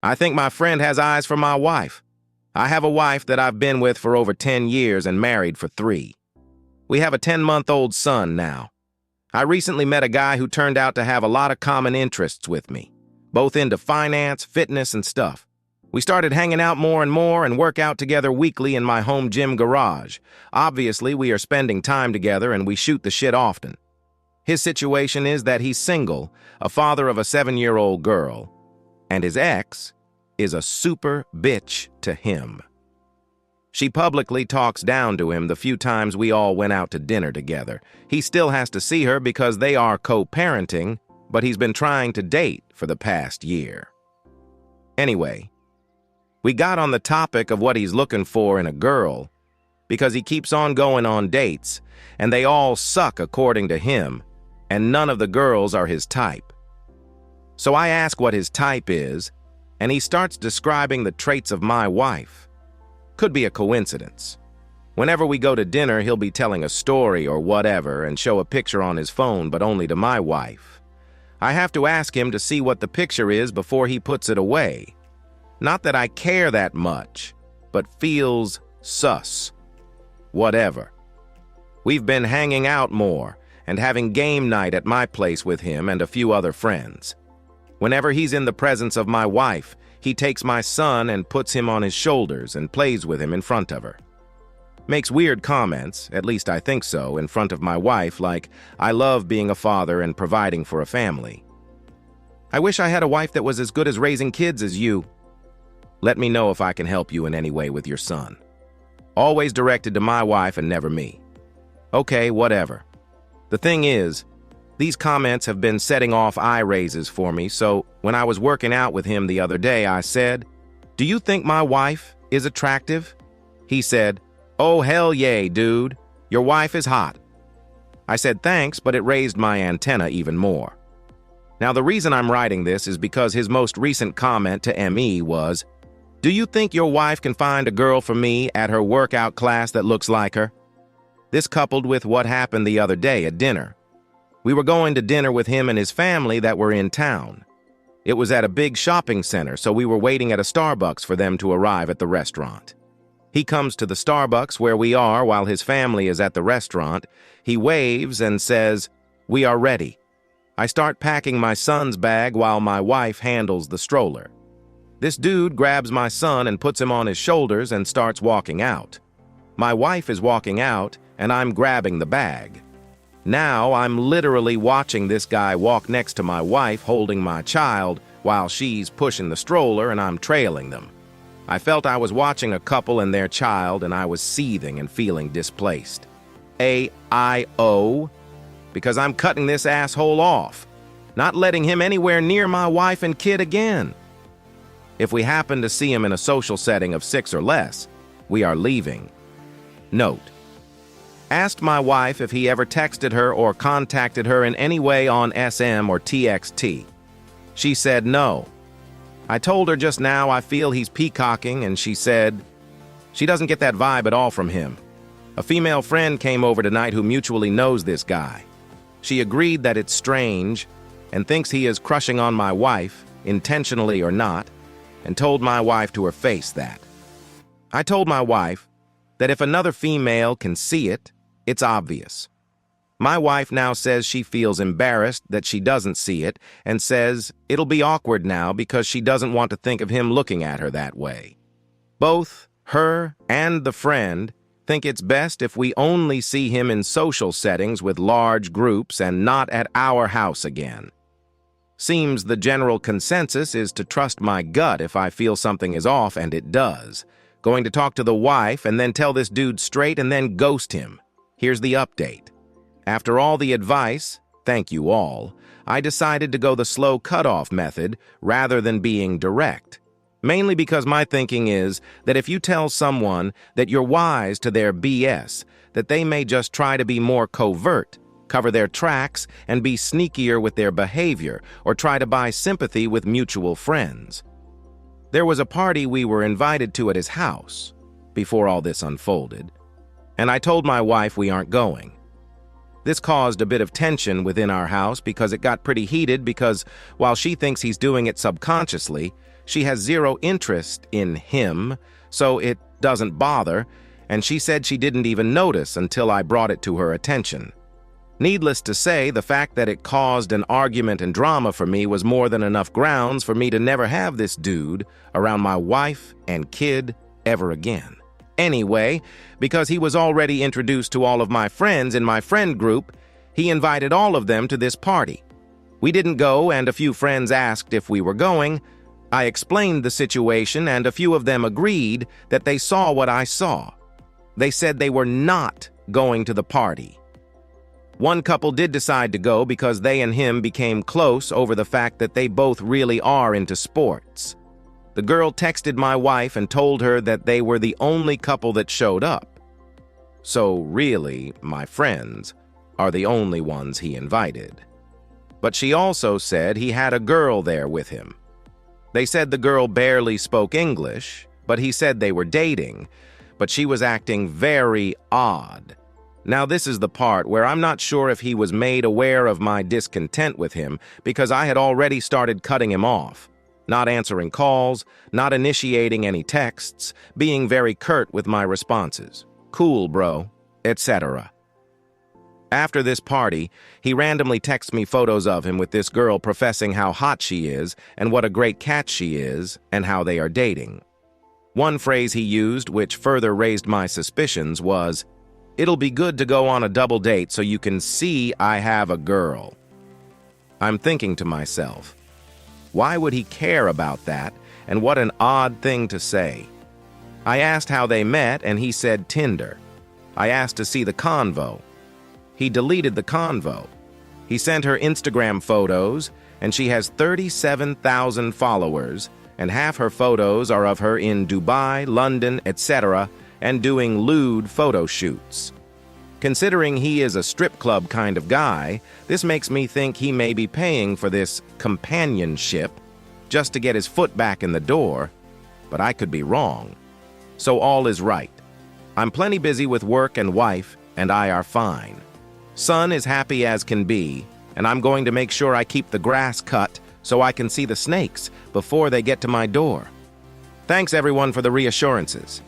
I think my friend has eyes for my wife. I have a wife that I've been with for over 10 years and married for 3. We have a 10-month-old son now. I recently met a guy who turned out to have a lot of common interests with me, both into finance, fitness, and stuff. We started hanging out more and more and work out together weekly in my home gym garage. Obviously, we are spending time together and we shoot the shit often. His situation is that he's single, a father of a 7-year-old girl, and his ex is a super bitch to him. She publicly talks down to him the few times we all went out to dinner together. He still has to see her because they are co-parenting, but he's been trying to date for the past year. Anyway, we got on the topic of what he's looking for in a girl because he keeps on going on dates, and they all suck according to him, and none of the girls are his type. So I ask what his type is, and he starts describing the traits of my wife. Could be a coincidence. Whenever we go to dinner, he'll be telling a story or whatever and show a picture on his phone, but only to my wife. I have to ask him to see what the picture is before he puts it away. Not that I care that much, but feels sus. Whatever. We've been hanging out more and having game night at my place with him and a few other friends. Whenever he's in the presence of my wife, he takes my son and puts him on his shoulders and plays with him in front of her. Makes weird comments, at least I think so, in front of my wife, like, I love being a father and providing for a family. I wish I had a wife that was as good as raising kids as you. Let me know if I can help you in any way with your son. Always directed to my wife and never me. Okay, whatever. The thing is, these comments have been setting off eye raises for me, so when I was working out with him the other day, I said, "Do you think my wife is attractive?" He said, "Oh, hell yay, dude. Your wife is hot." I said thanks, but it raised my antenna even more. Now, the reason I'm writing this is because his most recent comment to ME was, "Do you think your wife can find a girl for me at her workout class that looks like her?" This coupled with what happened the other day at dinner. We were going to dinner with him and his family that were in town. It was at a big shopping center, so we were waiting at a Starbucks for them to arrive at the restaurant. He comes to the Starbucks where we are while his family is at the restaurant. He waves and says, "We are ready." I start packing my son's bag while my wife handles the stroller. This dude grabs my son and puts him on his shoulders and starts walking out. My wife is walking out, and I'm grabbing the bag. Now I'm literally watching this guy walk next to my wife holding my child while she's pushing the stroller and I'm trailing them. I felt I was watching a couple and their child, and I was seething and feeling displaced. A-I-O, because I'm cutting this asshole off, not letting him anywhere near my wife and kid again. If we happen to see him in a social setting of 6 or less, we are leaving. Note: asked my wife if he ever texted her or contacted her in any way on SM or TXT. She said no. I told her just now I feel he's peacocking, and she said she doesn't get that vibe at all from him. A female friend came over tonight who mutually knows this guy. She agreed that it's strange and thinks he is crushing on my wife, intentionally or not, and told my wife to her face that. I told my wife that if another female can see it, it's obvious. My wife now says she feels embarrassed that she doesn't see it and says it'll be awkward now because she doesn't want to think of him looking at her that way. Both her and the friend think it's best if we only see him in social settings with large groups and not at our house again. Seems the general consensus is to trust my gut if I feel something is off, and it does. Going to talk to the wife and then tell this dude straight and then ghost him. Here's the update. After all the advice, thank you all, I decided to go the slow cutoff method rather than being direct. Mainly because my thinking is that if you tell someone that you're wise to their BS, that they may just try to be more covert, cover their tracks, and be sneakier with their behavior, or try to buy sympathy with mutual friends. There was a party we were invited to at his house before all this unfolded, and I told my wife we aren't going. This caused a bit of tension within our house because it got pretty heated because while she thinks he's doing it subconsciously, She has zero interest in him, so it doesn't bother, and she said she didn't even notice until I brought it to her attention. Needless to say, the fact that it caused an argument and drama for me was more than enough grounds for me to never have this dude around my wife and kid ever again. Anyway, because he was already introduced to all of my friends in my friend group, he invited all of them to this party. We didn't go, and a few friends asked if we were going. I explained the situation, and a few of them agreed that they saw what I saw. They said they were not going to the party. One couple did decide to go because they and him became close over the fact that they both really are into sports. The girl texted my wife and told her that they were the only couple that showed up. So really, my friends are the only ones he invited. But she also said he had a girl there with him. They said the girl barely spoke English, but he said they were dating, but she was acting very odd. Now this is the part where I'm not sure if he was made aware of my discontent with him because I had already started cutting him off, not answering calls, not initiating any texts, being very curt with my responses. Cool, bro, etc. After this party, he randomly texts me photos of him with this girl professing how hot she is and what a great catch she is and how they are dating. One phrase he used, which further raised my suspicions, was, "It'll be good to go on a double date so you can see I have a girl." I'm thinking to myself, why would he care about that, and what an odd thing to say? I asked how they met, and he said Tinder. I asked to see the convo. He deleted the convo. He sent her Instagram photos, and she has 37,000 followers, and half her photos are of her in Dubai, London, etc., and doing lewd photo shoots. Considering he is a strip club kind of guy, this makes me think he may be paying for this companionship just to get his foot back in the door, but I could be wrong. So all is right. I'm plenty busy with work and wife, and I are fine. Son is happy as can be, and I'm going to make sure I keep the grass cut so I can see the snakes before they get to my door. Thanks everyone for the reassurances.